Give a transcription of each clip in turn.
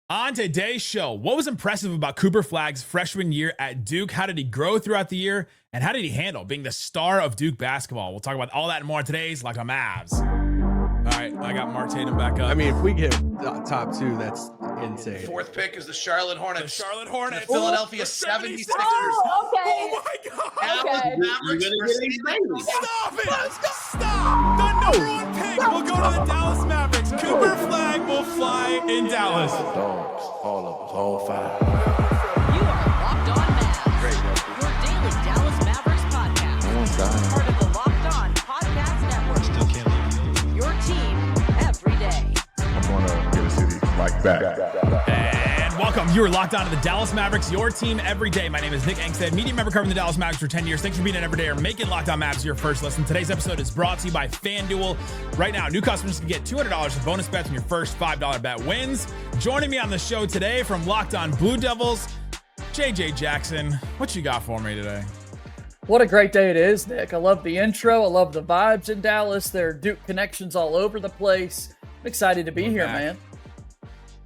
On today's show, what was impressive about Cooper Flagg's freshman year at Duke? How did he grow throughout the year? And how did he handle being the star of Duke basketball? We'll talk about all that and more in today's Locked On Mavs. All right, I got Mark Tatum back up. I mean, if we get top two, that's insane. Fourth pick is the Charlotte Hornets. The Charlotte Hornets. The Philadelphia 76ers. Oh, okay. Oh my God. Okay. Mavericks versus Stop it. Stop. The number one pick will go to the Dallas Mavericks. Cooper Flagg will fly in Dallas. Dogs, all of us, all five. You are Locked On Mavs, your daily Dallas Mavericks podcast. Part of the Locked On Podcast Network. Still can't leave. Your team every day. I'm gonna get a city like that. And welcome. You are locked on to the Dallas Mavericks, your team every day. My name is Nick Angstadt, media member covering the Dallas Mavericks for 10 years. Thanks for being an everyday or making Locked On Mavs your first listen. Today's episode is brought to you by FanDuel. Right now, new customers can get $200 in bonus bets when your first $5 bet wins. Joining me on the show today from Locked On Blue Devils, J.J. Jackson. What you got for me today? What a great day it is, Nick. I love the intro. I love the vibes in Dallas. There are Duke connections all over the place. I'm excited to be here, man.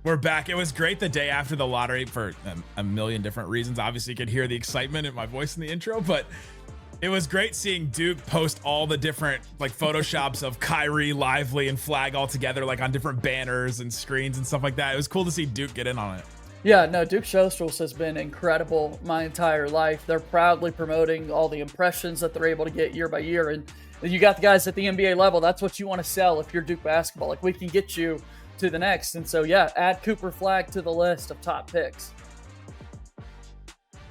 We're back. It was great the day after the lottery for a million different reasons. Obviously, you could hear the excitement in my voice in the intro, but it was great seeing Duke post all the different like photoshops of Kyrie, Lively, and Flagg all together, like on different banners and screens and stuff like that. It was cool to see Duke get in on it. Yeah, no, Duke Socials has been incredible my entire life. They're proudly promoting all the impressions that they're able to get year by year. And you got the guys at the NBA level. That's what you want to sell if you're Duke basketball. Like, we can get you to the next. And so, yeah, add Cooper Flagg to the list of top picks.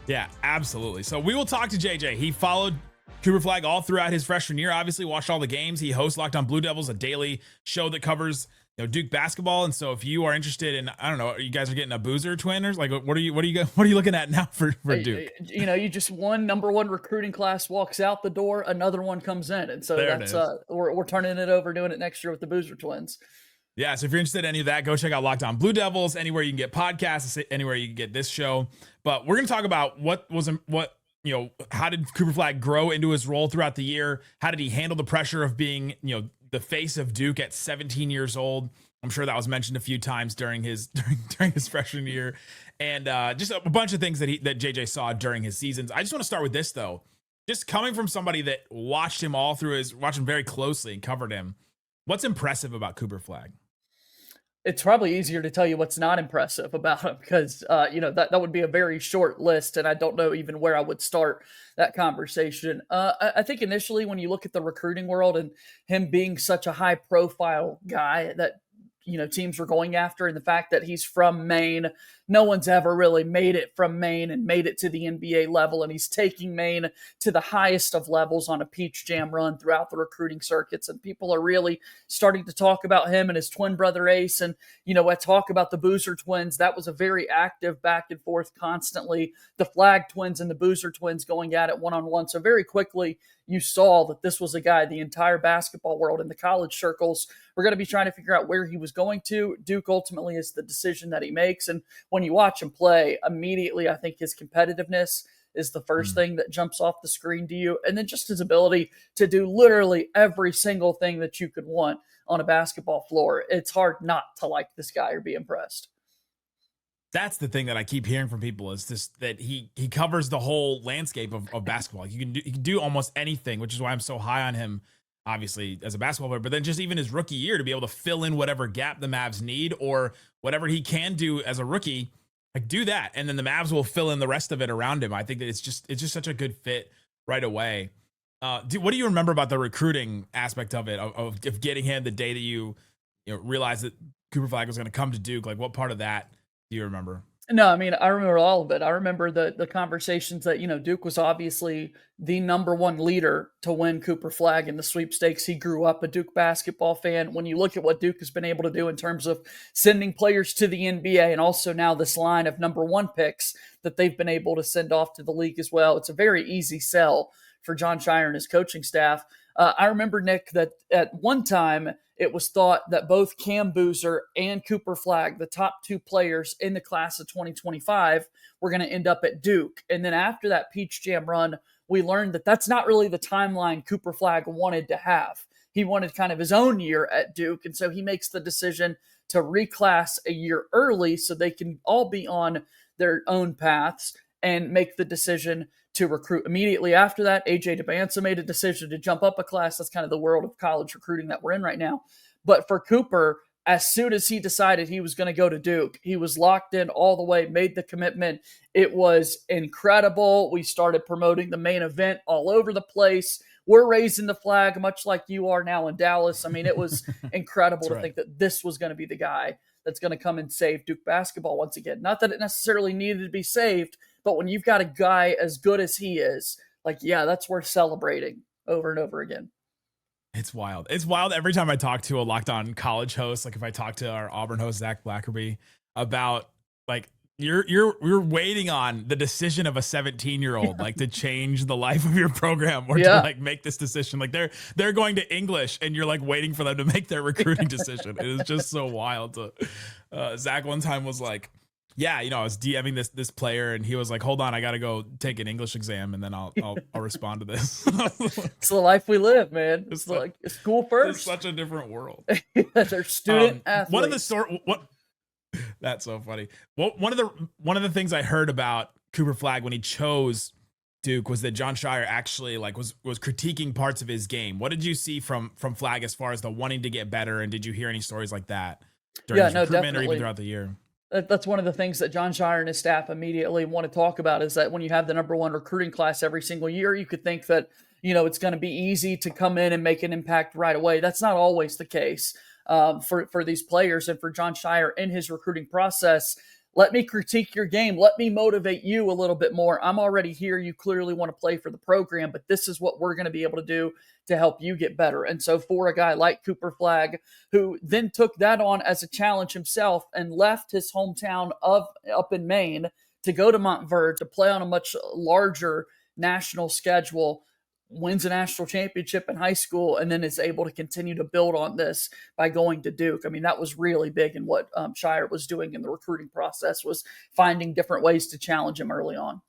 Yeah, absolutely. So we will talk to JJ. He followed Cooper Flagg all throughout his freshman year, obviously watched all the games. He hosts Locked On Blue Devils, a daily show that covers Duke basketball. And so if you are interested in, I don't know, you guys are getting a Boozer twinners, like what are you looking at now for Duke? You just number one recruiting class walks out the door, another one comes in. And so that's we're turning it over, doing it next year with the Boozer twins. Yeah, so if you're interested in any of that, go check out Locked On Blue Devils, anywhere you can get podcasts, anywhere you can get this show. But we're going to talk about how did Cooper Flagg grow into his role throughout the year? How did he handle the pressure of being, the face of Duke at 17 years old? I'm sure that was mentioned a few times during his freshman year, and just a bunch of things that JJ saw during his seasons. I just want to start with this though, just coming from somebody that watched him very closely and covered him. What's impressive about Cooper Flagg? It's probably easier to tell you what's not impressive about him because, that would be a very short list, and I don't know even where I would start that conversation. I think initially when you look at the recruiting world and him being such a high-profile guy that, teams were going after, and the fact that he's from Maine, no one's ever really made it from Maine and made it to the NBA level, and he's taking Maine to the highest of levels on a peach jam run throughout the recruiting circuits, and people are really starting to talk about him and his twin brother Ace, and I talk about the Boozer twins. That was a very active back and forth constantly, the Flagg twins and the Boozer twins going at it one-on-one. So very quickly you saw that this was a guy the entire basketball world and the college circles were going to be trying to figure out where he was going to. Duke ultimately is the decision that he makes. And when you watch him play, immediately I think his competitiveness is the first thing that jumps off the screen to you. And then just his ability to do literally every single thing that you could want on a basketball floor. It's hard not to like this guy or be impressed. That's the thing that I keep hearing from people is just that he covers the whole landscape of basketball. He can do almost anything, which is why I'm so high on him, obviously, as a basketball player. But then just even his rookie year to be able to fill in whatever gap the Mavs need or whatever he can do as a rookie, like do that. And then the Mavs will fill in the rest of it around him. I think that it's just such a good fit right away. What do you remember about the recruiting aspect of it, of getting him the day that you realized that Cooper Flagg was going to come to Duke? Like what part of that do you remember? No, I mean, I remember all of it. I remember the conversations that, Duke was obviously the number one leader to win Cooper Flagg in the sweepstakes. He grew up a Duke basketball fan. When you look at what Duke has been able to do in terms of sending players to the NBA and also now this line of number one picks that they've been able to send off to the league as well, it's a very easy sell for Jon Scheyer and his coaching staff. I remember, Nick, that at one time it was thought that both Cam Boozer and Cooper Flagg, the top two players in the class of 2025, were going to end up at Duke. And then after that Peach Jam run, we learned that that's not really the timeline Cooper Flagg wanted to have. He wanted kind of his own year at Duke, and so he makes the decision to reclass a year early so they can all be on their own paths and make the decision to recruit immediately after that. AJ DeBanza made a decision to jump up a class. That's kind of the world of college recruiting that we're in right now. But for Cooper, as soon as he decided he was going to go to Duke, he was locked in all the way, made the commitment. It was incredible. We started promoting the main event all over the place. We're raising the flag, much like you are now in Dallas. I mean, it was incredible to think that this was going to be the guy that's going to come and save Duke basketball once again. Not that it necessarily needed to be saved, but when you've got a guy as good as he is, like, yeah, that's worth celebrating over and over again. It's wild. It's wild every time I talk to a Locked On college host. Like if I talk to our Auburn host, Zach Blackerby, about like, you're waiting on the decision of a 17-year-old, like to change the life of your program or to like make this decision. Like they're going to English and you're like waiting for them to make their recruiting decision. It is just so wild. Zach one time was like, yeah, I was DMing this player and he was like, hold on, I got to go take an English exam and then I'll respond to this. It's the life we live, man. It's like school first. It's such a different world. They're student athletes. One of the that's so funny. Well, one of the things I heard about Cooper Flagg when he chose Duke was that Jon Scheyer actually like was critiquing parts of his game. What did you see from Flagg as far as the wanting to get better? And did you hear any stories like that during his recruitment definitely. or even throughout the year? That's one of the things that Jon Scheyer and his staff immediately want to talk about is that when you have the number one recruiting class every single year, you could think that, it's going to be easy to come in and make an impact right away. That's not always the case for these players and for Jon Scheyer in his recruiting process. Let me critique your game. Let me motivate you a little bit more. I'm already here. You clearly want to play for the program, but this is what we're going to be able to do to help you get better. And so for a guy like Cooper Flagg, who then took that on as a challenge himself and left his hometown up in Maine to go to Montverde to play on a much larger national schedule, wins a national championship in high school, and then is able to continue to build on this by going to Duke. I mean, that was really big in what Scheyer was doing in the recruiting process, was finding different ways to challenge him early on.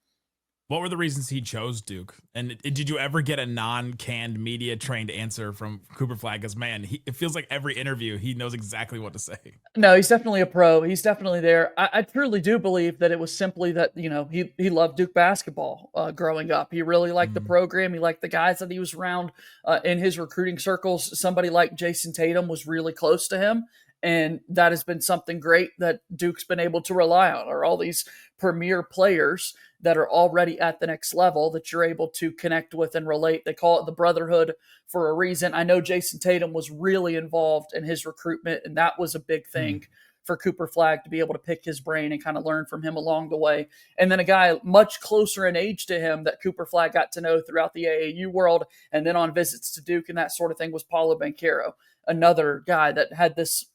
What were the reasons he chose Duke? And did you ever get a non-canned media trained answer from Cooper Flagg? Because, man, it feels like every interview, he knows exactly what to say. No, he's definitely a pro. He's definitely there. I truly do believe that it was simply that, he loved Duke basketball growing up. He really liked the program. He liked the guys that he was around in his recruiting circles. Somebody like Jason Tatum was really close to him. And that has been something great that Duke's been able to rely on, are all these premier players that are already at the next level that you're able to connect with and relate. They call it the brotherhood for a reason. I know Jason Tatum was really involved in his recruitment, and that was a big thing for Cooper Flagg to be able to pick his brain and kind of learn from him along the way. And then a guy much closer in age to him that Cooper Flagg got to know throughout the AAU world and then on visits to Duke and that sort of thing was Paulo Banchero. Another guy that had this,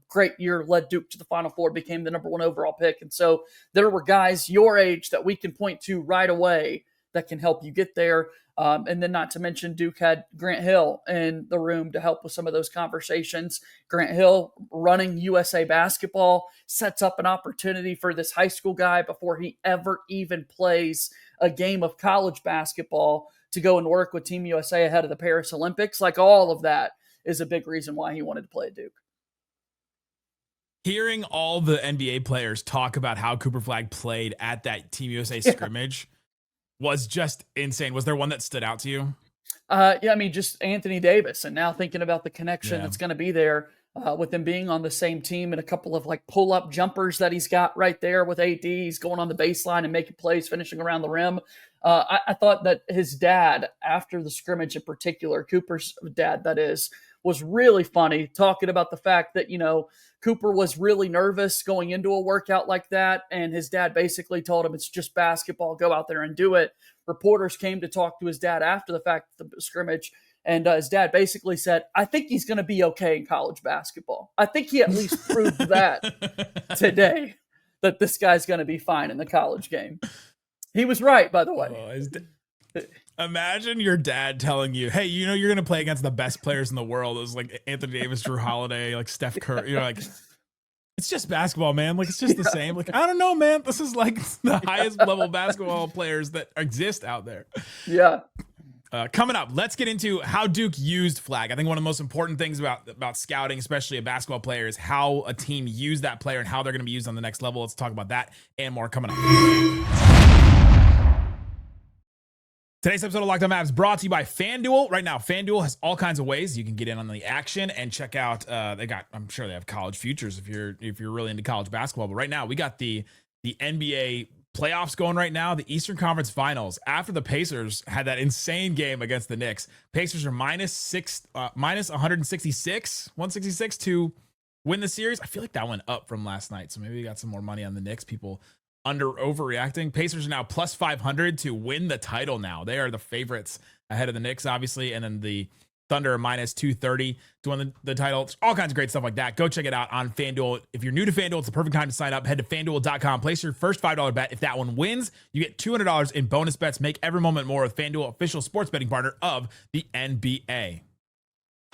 great year, led Duke to the Final Four, became the number one overall pick. And so there were guys your age that we can point to right away that can help you get there. And then not to mention Duke had Grant Hill in the room to help with some of those conversations. Grant Hill running USA basketball sets up an opportunity for this high school guy before he ever even plays a game of college basketball to go and work with Team USA ahead of the Paris Olympics. Like, all of that is a big reason why he wanted to play at Duke. Hearing all the NBA players talk about how Cooper Flagg played at that Team USA scrimmage was just insane. Was there one that stood out to you? Just Anthony Davis. And now thinking about the connection that's going to be there with him being on the same team, and a couple of like pull-up jumpers that he's got right there with AD. He's going on the baseline and making plays, finishing around the rim. I thought that his dad, after the scrimmage in particular, Cooper's dad, that is, was really funny, talking about the fact that, Cooper was really nervous going into a workout like that. And his dad basically told him, it's just basketball, go out there and do it. Reporters came to talk to his dad after the fact of the scrimmage. And his dad basically said, I think he's going to be okay in college basketball. I think he at least proved that today, that this guy's going to be fine in the college game. He was right, by the way. Imagine your dad telling you, hey, you're going to play against the best players in the world. It was like Anthony Davis, Drew Holiday, like Steph Curry. You're like, it's just basketball, man. Like, it's just the same. Like, I don't know, man. This is like the highest level basketball players that exist out there. Yeah. Coming up, let's get into how Duke used Flagg. I think one of the most important things about scouting, especially a basketball player, is how a team used that player and how they're going to be used on the next level. Let's talk about that and more coming up. Today's episode of Locked On Mavs brought to you by FanDuel. Right now, FanDuel has all kinds of ways you can get in on the action and check out. I'm sure they have college futures if you're really into college basketball. But right now, we got the NBA playoffs going right now, the Eastern Conference Finals. After the Pacers had that insane game against the Knicks, Pacers are minus 166 to win the series. I feel like that went up from last night, so maybe we got some more money on the Knicks. People overreacting. Pacers are now plus 500 to win the title now. They are the favorites ahead of the Knicks, obviously, and then the Thunder are minus 230 to win the title. All kinds of great stuff like that. Go check it out on FanDuel. If you're new to FanDuel, it's the perfect time to sign up. Head to FanDuel.com. Place your first $5 bet. If that one wins, you get $200 in bonus bets. Make every moment more with FanDuel, official sports betting partner of the NBA.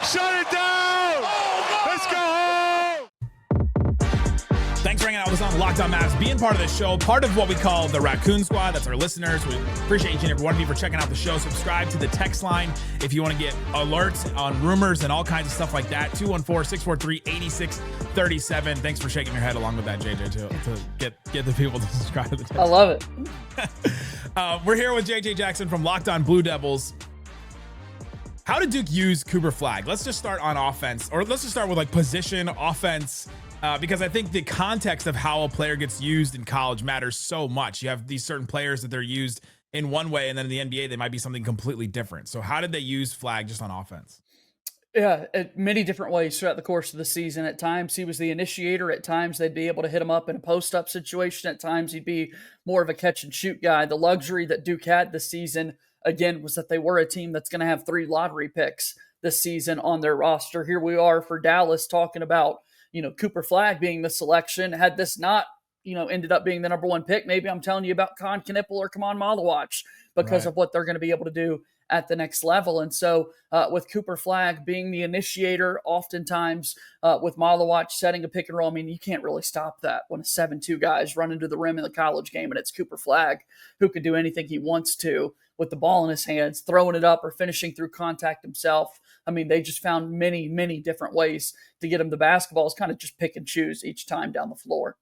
Shut it down! Let's go home! Thanks for hanging out with us on Locked On Mavs, being part of the show, part of what we call the Raccoon Squad. That's our listeners. We appreciate each and every one of you for checking out the show. Subscribe to the text line if you want to get alerts on rumors and all kinds of stuff like that. 214-643-8637. Thanks for shaking your head along with that, JJ, to get the people to subscribe to the text. I love it. We're here with JJ Jackson from Locked On Blue Devils. How did Duke use Cooper Flagg? Let's just start on offense, or let's just start with like position, offense, because I think the context of how a player gets used in college matters so much. You have these certain players that they're used in one way, and then in the NBA, they might be something completely different. So how did they use Flagg just on offense? Yeah, many different ways throughout the course of the season. At times, he was the initiator. At times, they'd be able to hit him up in a post-up situation. At times, he'd be more of a catch-and-shoot guy. The luxury that Duke had this season, again, was that they were a team that's going to have 3 lottery picks this season on their roster. Here we are for Dallas talking about, Cooper Flagg being the selection. Had this not, ended up being the number 1 pick, maybe I'm telling you about Con Knipple or Kamon Malawach because of what they're going to be able to do at the next level. And so with Cooper Flagg being the initiator, oftentimes with Malawach setting a pick and roll, I mean, you can't really stop that when a 7-2 guy is running to the rim in the college game, and it's Cooper Flagg who can do anything he wants to with the ball in his hands, throwing it up or finishing through contact himself. I mean, they just found many, many different ways to get him the basketball. It's kind of just pick and choose each time down the floor.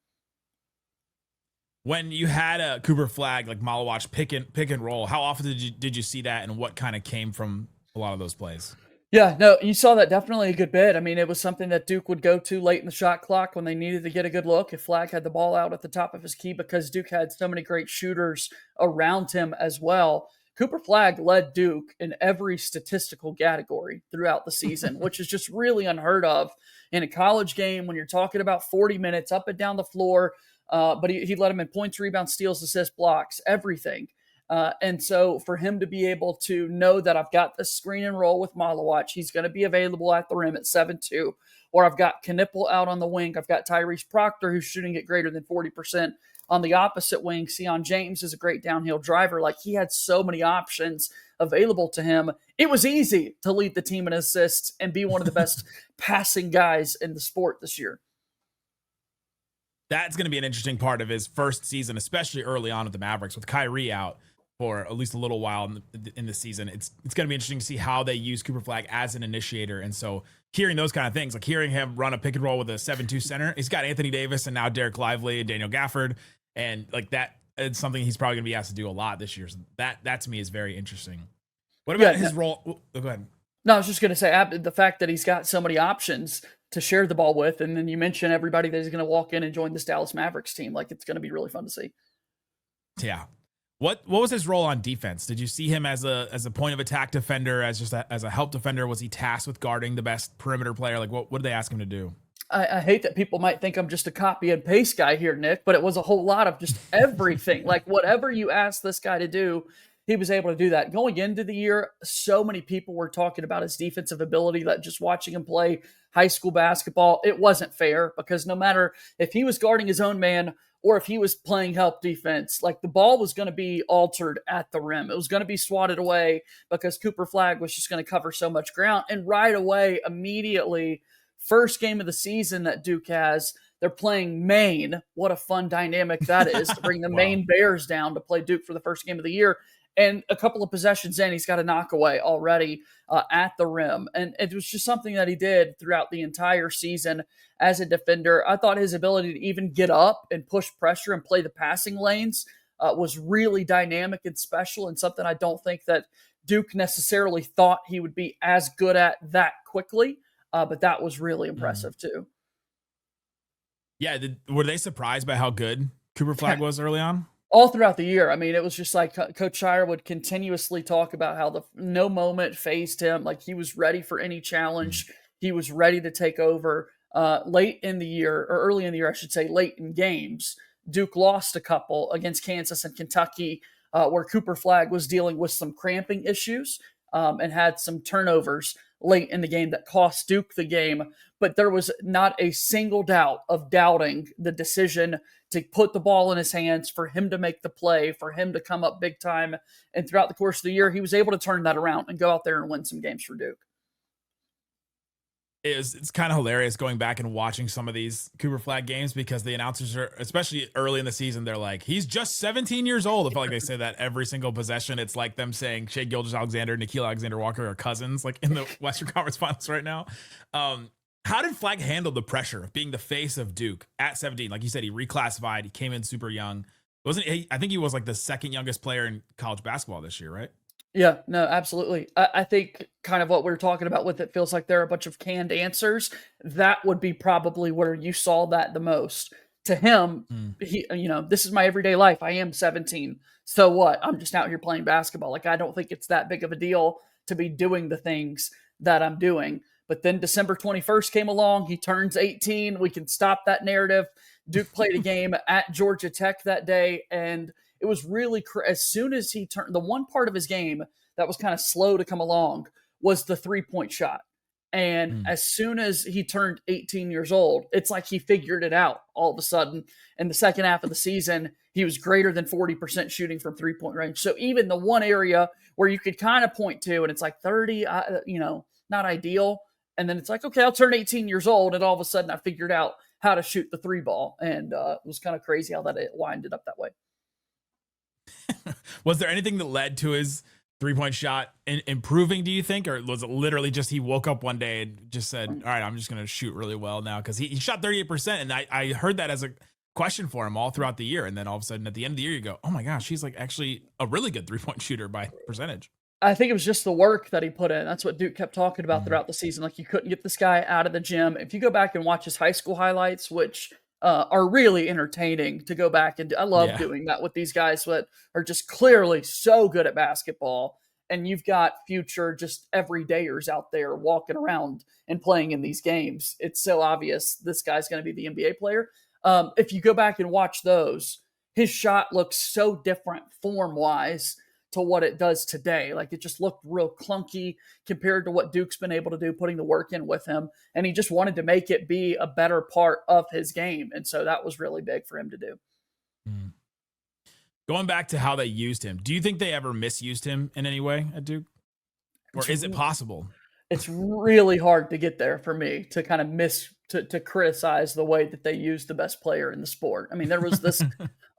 When you had a Cooper Flagg, like Malawach pick and roll, how often did you see that, and what kind of came from a lot of those plays? Yeah, no, you saw that definitely a good bit. I mean, it was something that Duke would go to late in the shot clock when they needed to get a good look. If Flagg had the ball out at the top of his key, because Duke had so many great shooters around him as well. Cooper Flagg led Duke in every statistical category throughout the season, which is just really unheard of in a college game when you're talking about 40 minutes up and down the floor. But he led him in points, rebounds, steals, assists, blocks, everything. And so for him to be able to know that I've got the screen and roll with Malawach, he's going to be available at the rim at 7-2, or I've got Knipple out on the wing. I've got Tyrese Proctor, who's shooting at greater than 40%. On the opposite wing, Sion James is a great downhill driver. Like, he had so many options available to him. It was easy to lead the team in assists and be one of the best passing guys in the sport this year. That's going to be an interesting part of his first season, especially early on with the Mavericks, with Kyrie out for at least a little while in the season. It's going to be interesting to see how they use Cooper Flagg as an initiator. And so hearing those kind of things, like hearing him run a pick and roll with a 7-2 center, he's got Anthony Davis and now Dereck Lively and Daniel Gafford. And like that, it's something he's probably going to be asked to do a lot this year. So that to me is very interesting. What about his role? Oh, go ahead. No, I was just going to say the fact that he's got so many options to share the ball with. And then you mentioned everybody that is going to walk in and join this Dallas Mavericks team. Like, it's going to be really fun to see. Yeah. What was his role on defense? Did you see him as a point of attack defender, as a help defender? Was he tasked with guarding the best perimeter player? Like, what did they ask him to do? I hate that people might think I'm just a copy and paste guy here, Nick, but it was a whole lot of just everything. Like, whatever you asked this guy to do, he was able to do that. Going into the year, so many people were talking about his defensive ability, that just watching him play high school basketball, it wasn't fair, because no matter if he was guarding his own man or if he was playing help defense, like, the ball was going to be altered at the rim. It was going to be swatted away because Cooper Flagg was just going to cover so much ground. And right away, immediately, first game of the season that Duke has, they're playing Maine. What a fun dynamic that is, to bring the Wow. Maine Bears down to play Duke for the first game of the year. And a couple of possessions in, he's got a knockaway already at the rim. And it was just something that he did throughout the entire season as a defender. I thought his ability to even get up and push pressure and play the passing lanes was really dynamic and special, and something I don't think that Duke necessarily thought he would be as good at that quickly. But that was really impressive too. Yeah. Were they surprised by how good Cooper Flagg was early on? All throughout the year. I mean, it was just like Coach Shire would continuously talk about how no moment fazed him. Like, he was ready for any challenge. He was ready to take over. Late in the year, or early in the year, I should say, late in games, Duke lost a couple against Kansas and Kentucky, where Cooper Flagg was dealing with some cramping issues and had some turnovers late in the game that cost Duke the game. But there was not a single doubt of doubting the decision to put the ball in his hands, for him to make the play, for him to come up big time. And throughout the course of the year, he was able to turn that around and go out there and win some games for Duke. It's kind of hilarious going back and watching some of these Cooper Flagg games, because the announcers are, especially early in the season, they're like, he's just 17 years old. I feel like they say that every single possession. It's like them saying Shai Gilgeous-Alexander, Nickeil Alexander-Walker are cousins, like in the Western Conference Finals right now. How did Flagg handle the pressure of being the face of Duke at 17? Like you said, he reclassified. He came in super young. Wasn't he? I think he was like the second youngest player in college basketball this year, right? Yeah, no, absolutely. I think kind of what we're talking about with it feels like there are a bunch of canned answers. That would be probably where you saw that the most. To him, he, this is my everyday life. I am 17. So what? I'm just out here playing basketball. Like, I don't think it's that big of a deal to be doing the things that I'm doing. But then December 21st came along. He turns 18. We can stop that narrative. Duke played a game at Georgia Tech that day, and it was really as soon as he turned, the one part of his game that was kind of slow to come along was the 3-point shot. And as soon as he turned 18 years old, it's like he figured it out all of a sudden. In the second half of the season, he was greater than 40% shooting from 3-point range. So even the one area where you could kind of point to, and it's like 30, not ideal. And then it's like, okay, I'll turn 18 years old, and all of a sudden I figured out how to shoot the 3 ball. And it was kind of crazy how that it winded up that way. Was there anything that led to his 3-point shot improving, do you think? Or was it literally just he woke up one day and just said, all right, I'm just going to shoot really well now? Because he shot 38%. And I heard that as a question for him all throughout the year. And then all of a sudden at the end of the year, you go, oh my gosh, he's like actually a really good 3-point shooter by percentage. I think it was just the work that he put in. That's what Duke kept talking about throughout the season. Like, you couldn't get this guy out of the gym. If you go back and watch his high school highlights, which are really entertaining to go back and do. I love doing that with these guys that are just clearly so good at basketball. And you've got future just everydayers out there walking around and playing in these games. It's so obvious this guy's going to be the NBA player. If you go back and watch those, his shot looks so different form-wise to what it does today. Like, it just looked real clunky compared to what Duke's been able to do, putting the work in with him. And he just wanted to make it be a better part of his game. And so that was really big for him to do. Going back to how they used him, do you think they ever misused him in any way at Duke? Or is it possible? It's really hard to get there for me to kind of to criticize the way that they use the best player in the sport. I mean, there was this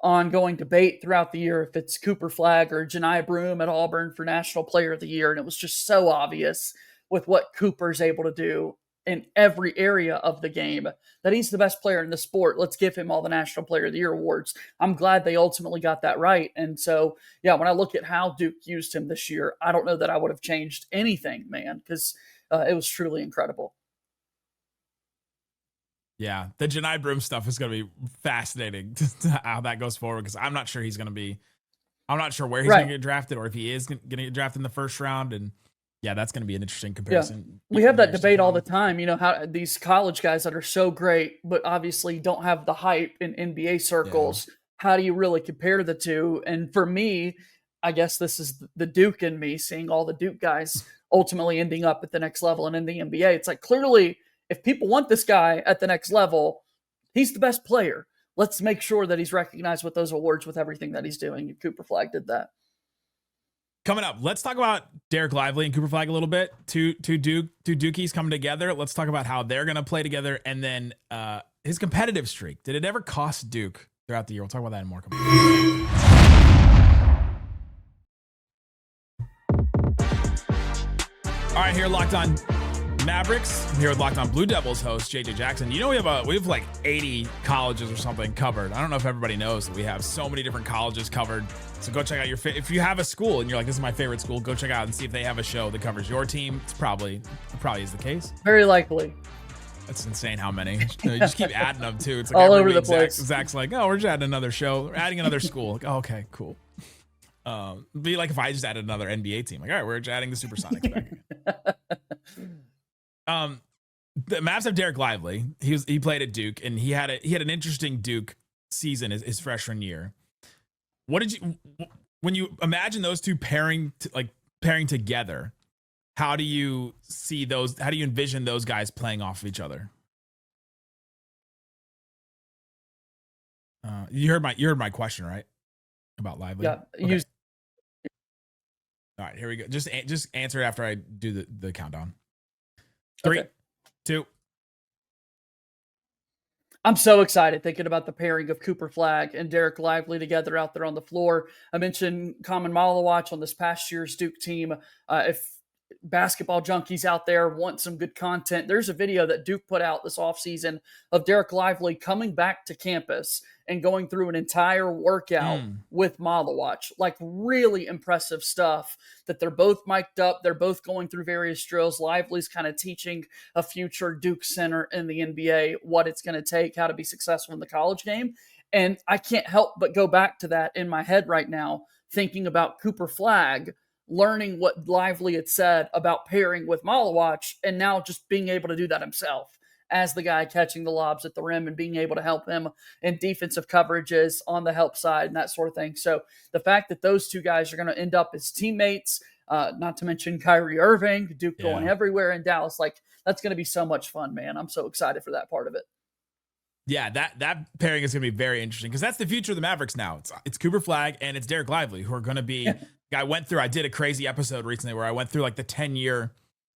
ongoing debate throughout the year if it's Cooper Flagg or Janai Broome at Auburn for National Player of the Year. And it was just so obvious with what Cooper's able to do in every area of the game that he's the best player in the sport. Let's give him all the National Player of the Year awards. I'm glad they ultimately got that right. And so, yeah, when I look at how Duke used him this year, I don't know that I would have changed anything, man, because it was truly incredible. Yeah, the Janai Broome stuff is going to be fascinating how that goes forward, because I'm not sure he's going to be, I'm not sure where he's going to get drafted, or if he is going to get drafted in the first round. And yeah, that's going to be an interesting comparison. Yeah. We have that debate all the time, you know, how these college guys that are so great, but obviously don't have the hype in NBA circles. Yeah. How do you really compare the two? And for me, I guess this is the Duke in me, seeing all the Duke guys ultimately ending up at the next level and in the NBA. It's like, clearly, if people want this guy at the next level, he's the best player. Let's make sure that he's recognized with those awards, with everything that he's doing. Cooper Flagg did that. Coming up, let's talk about Dereck Lively and Cooper Flagg a little bit. Two Dukies coming together. Let's talk about how they're going to play together, and then his competitive streak. Did it ever cost Duke throughout the year? We'll talk about that in more. All right, here Locked On Mavericks. I'm here with Locked On Blue Devils host J.J. Jackson. You know we have like 80 colleges or something covered. I don't know if everybody knows that we have so many different colleges covered. So go check out if you have a school and you're like, this is my favorite school, go check out and see if they have a show that covers your team. It probably is the case. Very likely. That's insane how many. You just keep adding them too. It's like all every over the week place. Zach's like, oh, we're just adding another show. We're adding another school. Like, oh, okay, cool. Be like if I just added another NBA team. Like, all right, we're just adding the Supersonics back. The Mavs have Dereck Lively. He played at Duke, and he had an interesting Duke season his freshman year. What did you, when you imagine those two pairing together? How do you see those? How do you envision those guys playing off of each other? You heard my question, right? About Lively. Yeah. Okay. All right, here we go. Just answer it after I do the countdown. 3, 2. I'm so excited thinking about the pairing of Cooper Flagg and Dereck Lively together out there on the floor. I mentioned Common Malawach on this past year's Duke team. If basketball junkies out there want some good content, there's a video that Duke put out this offseason of Dereck Lively coming back to campus and going through an entire workout with Malawach. Like, really impressive stuff that they're both mic'd up. They're both going through various drills. Lively's kind of teaching a future Duke center in the NBA what it's going to take, how to be successful in the college game. And I can't help but go back to that in my head right now, thinking about Cooper Flagg learning what Lively had said about pairing with Malawach, and now just being able to do that himself as the guy catching the lobs at the rim and being able to help him in defensive coverages on the help side and that sort of thing. So the fact that those two guys are going to end up as teammates, not to mention Kyrie Irving, Duke going everywhere in Dallas, like, that's going to be so much fun, man. I'm so excited for that part of it. Yeah, that pairing is going to be very interesting because that's the future of the Mavericks now. It's Cooper Flagg and it's Dereck Lively who are going to be. I did a crazy episode recently where I went through like the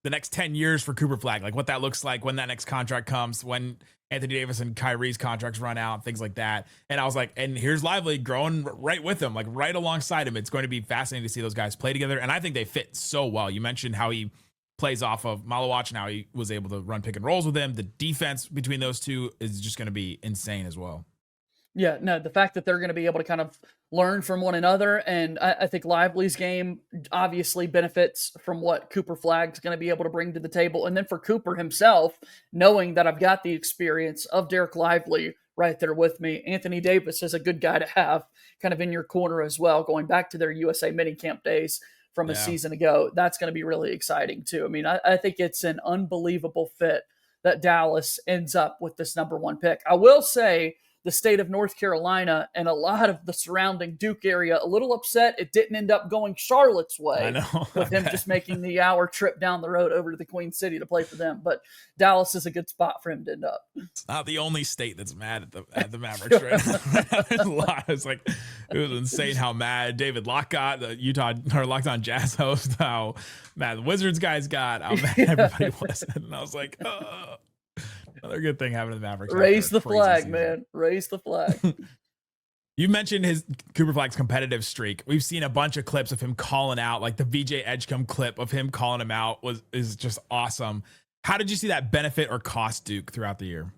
next 10 years for Cooper Flagg, like what that looks like when that next contract comes, when Anthony Davis and Kyrie's contracts run out, things like that. And I was like, and here's Lively growing right with him, like right alongside him. It's going to be fascinating to see those guys play together. And I think they fit so well. You mentioned how he plays off of Malawach and how he was able to run pick and rolls with him. The defense between those two is just going to be insane as well. Yeah, no, the fact that they're going to be able to kind of learn from one another. And I think Lively's game obviously benefits from what Cooper Flagg's going to be able to bring to the table. And then for Cooper himself, knowing that I've got the experience of Dereck Lively right there with me, Anthony Davis is a good guy to have kind of in your corner as well, going back to their USA minicamp days from a season ago. That's going to be really exciting too. I mean, I think it's an unbelievable fit that Dallas ends up with this number 1 pick. I will say, the state of North Carolina and a lot of the surrounding Duke area a little upset it didn't end up going Charlotte's way. I know. With him just making the hour trip down the road over to the Queen City to play for them. But Dallas is a good spot for him to end up. It's not the only state that's mad at the Mavericks right now. There's a lot. It's like, it was insane how mad David Locke got, the Locked On Jazz host, how mad the Wizards guys got, how mad everybody was. And I was like, oh. Another good thing happened to the Mavericks. Raise the flag, man. Raise the flag. You mentioned Cooper Flagg's competitive streak. We've seen a bunch of clips of him calling out, like the VJ Edgecombe clip of him calling him out is just awesome. How did you see that benefit or cost Duke throughout the year?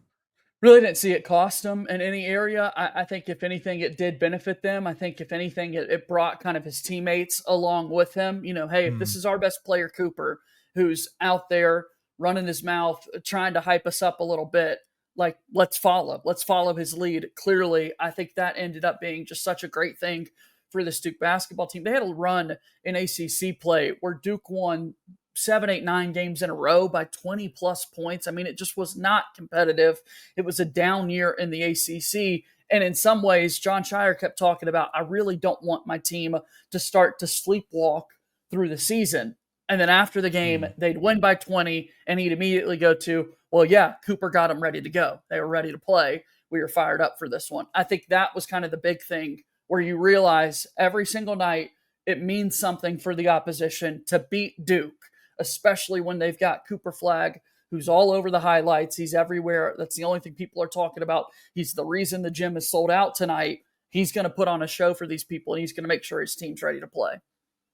Really didn't see it cost them in any area. I think if anything, it did benefit them. I think if anything, it brought kind of his teammates along with him. You know, hey, if this is our best player, Cooper, who's out there running his mouth, trying to hype us up a little bit, like, let's follow his lead. Clearly, I think that ended up being just such a great thing for this Duke basketball team. They had a run in ACC play where Duke won 7, 8, 9 games in a row by 20 plus points. I mean, it just was not competitive. It was a down year in the ACC. And in some ways, John Shire kept talking about, I really don't want my team to start to sleepwalk through the season. And then after the game, they'd win by 20, and he'd immediately go to, well, yeah, Cooper got them ready to go. They were ready to play. We were fired up for this one. I think that was kind of the big thing where you realize every single night it means something for the opposition to beat Duke, especially when they've got Cooper Flagg, who's all over the highlights. He's everywhere. That's the only thing people are talking about. He's the reason the gym is sold out tonight. He's going to put on a show for these people, and he's going to make sure his team's ready to play.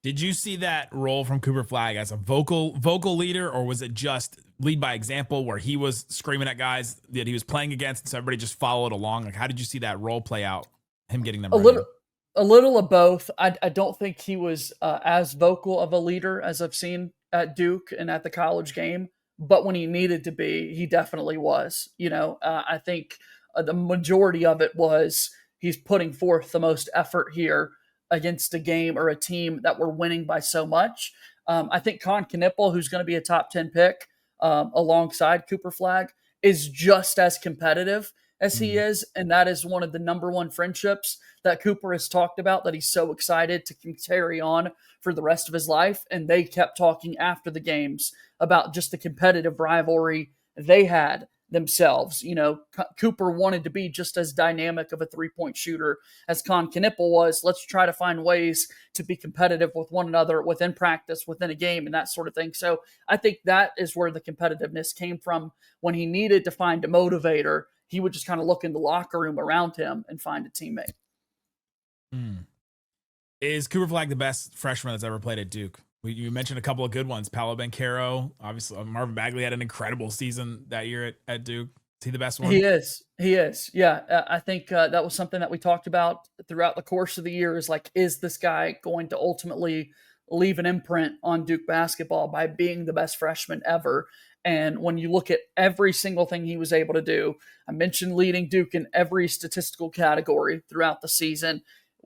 Did you see that role from Cooper Flagg as a vocal leader, or was it just lead by example where he was screaming at guys that he was playing against, and so everybody just followed along? Like, how did you see that role play out? Him getting them ready? A little of both. I don't think he was as vocal of a leader as I've seen at Duke and at the college game, but when he needed to be, he definitely was. I think the majority of it was he's putting forth the most effort here against a game or a team that were winning by so much. I think Con Knipple, who's going to be a top 10 pick alongside Cooper Flagg, is just as competitive as he is. And that is one of the number one friendships that Cooper has talked about, that he's so excited to carry on for the rest of his life. And they kept talking after the games about just the competitive rivalry they had themselves. Cooper wanted to be just as dynamic of a three-point shooter as Con Knipple was. Let's try to find ways to be competitive with one another within practice, within a game, and that sort of thing. So I think that is where the competitiveness came from. When he needed to find a motivator, he would just kind of look in the locker room around him and find a teammate. Is Cooper Flagg the best freshman that's ever played at Duke? You mentioned a couple of good ones. Paolo Banchero, obviously. Marvin Bagley had an incredible season that year at Duke. Is he the best one? He is. Yeah. I think that was something that we talked about throughout the course of the year, is like, is this guy going to ultimately leave an imprint on Duke basketball by being the best freshman ever? And when you look at every single thing he was able to do, I mentioned leading Duke in every statistical category throughout the season,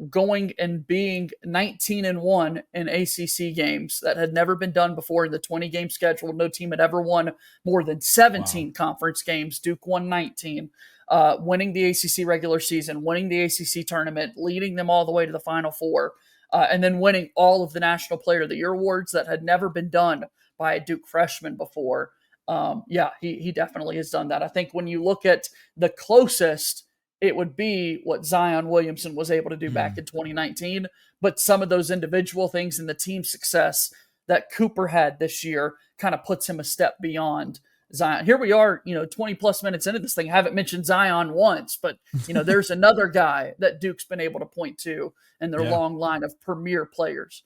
going and being 19-1 in ACC games that had never been done before in the 20-game schedule. No team had ever won more than 17 conference games. Duke won 19, winning the ACC regular season, winning the ACC tournament, leading them all the way to the Final Four, and then winning all of the National Player of the Year awards that had never been done by a Duke freshman before. He definitely has done that. I think when you look at the closest, it would be what Zion Williamson was able to do back in 2019. But some of those individual things and the team success that Cooper had this year kind of puts him a step beyond Zion. Here we are, 20 plus minutes into this thing. I haven't mentioned Zion once, but there's another guy that Duke's been able to point to in their long line of premier players.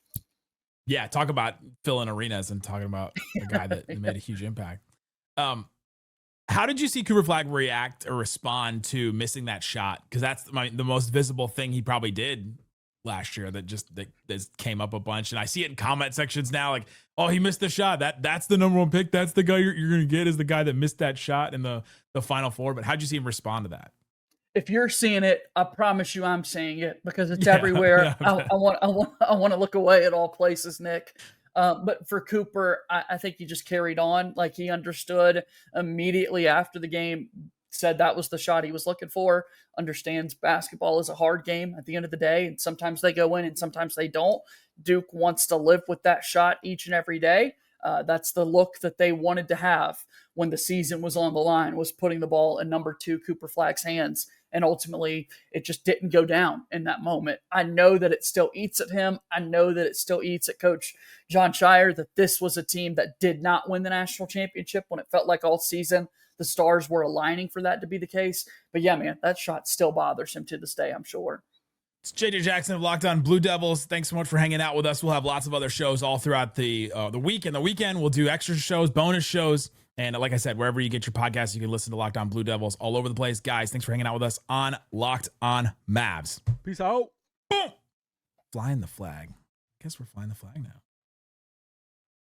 Yeah, talk about filling arenas and talking about a guy that made a huge impact. How did you see Cooper Flagg react or respond to missing that shot? Because that's the most visible thing he probably did last year that came up a bunch. And I see it in comment sections now, like, oh, he missed the shot. That's the number one pick. That's the guy you're going to get, is the guy that missed that shot in the Final Four. But how'd you see him respond to that? If you're seeing it, I promise you I'm seeing it, because it's everywhere. I want to look away at all places, Nick. But for Cooper, I think he just carried on. Like, he understood immediately after the game, said that was the shot he was looking for, understands basketball is a hard game at the end of the day, and sometimes they go in and sometimes they don't. Duke wants to live with that shot each and every day. That's the look that they wanted to have when the season was on the line, was putting the ball in number 2 Cooper Flagg's hands. And ultimately, it just didn't go down in that moment. I know that it still eats at him. I know that it still eats at Coach John Shire, that this was a team that did not win the national championship when it felt like all season the stars were aligning for that to be the case. But yeah, man, that shot still bothers him to this day, I'm sure. It's JJ Jackson of Locked On Blue Devils. Thanks so much for hanging out with us. We'll have lots of other shows all throughout the week and the weekend. We'll do extra shows, bonus shows. And like I said, wherever you get your podcasts, you can listen to Locked On Blue Devils all over the place. Guys, thanks for hanging out with us on Locked On Mavs. Peace out. Boom. Flying the flag. Guess we're flying the flag now.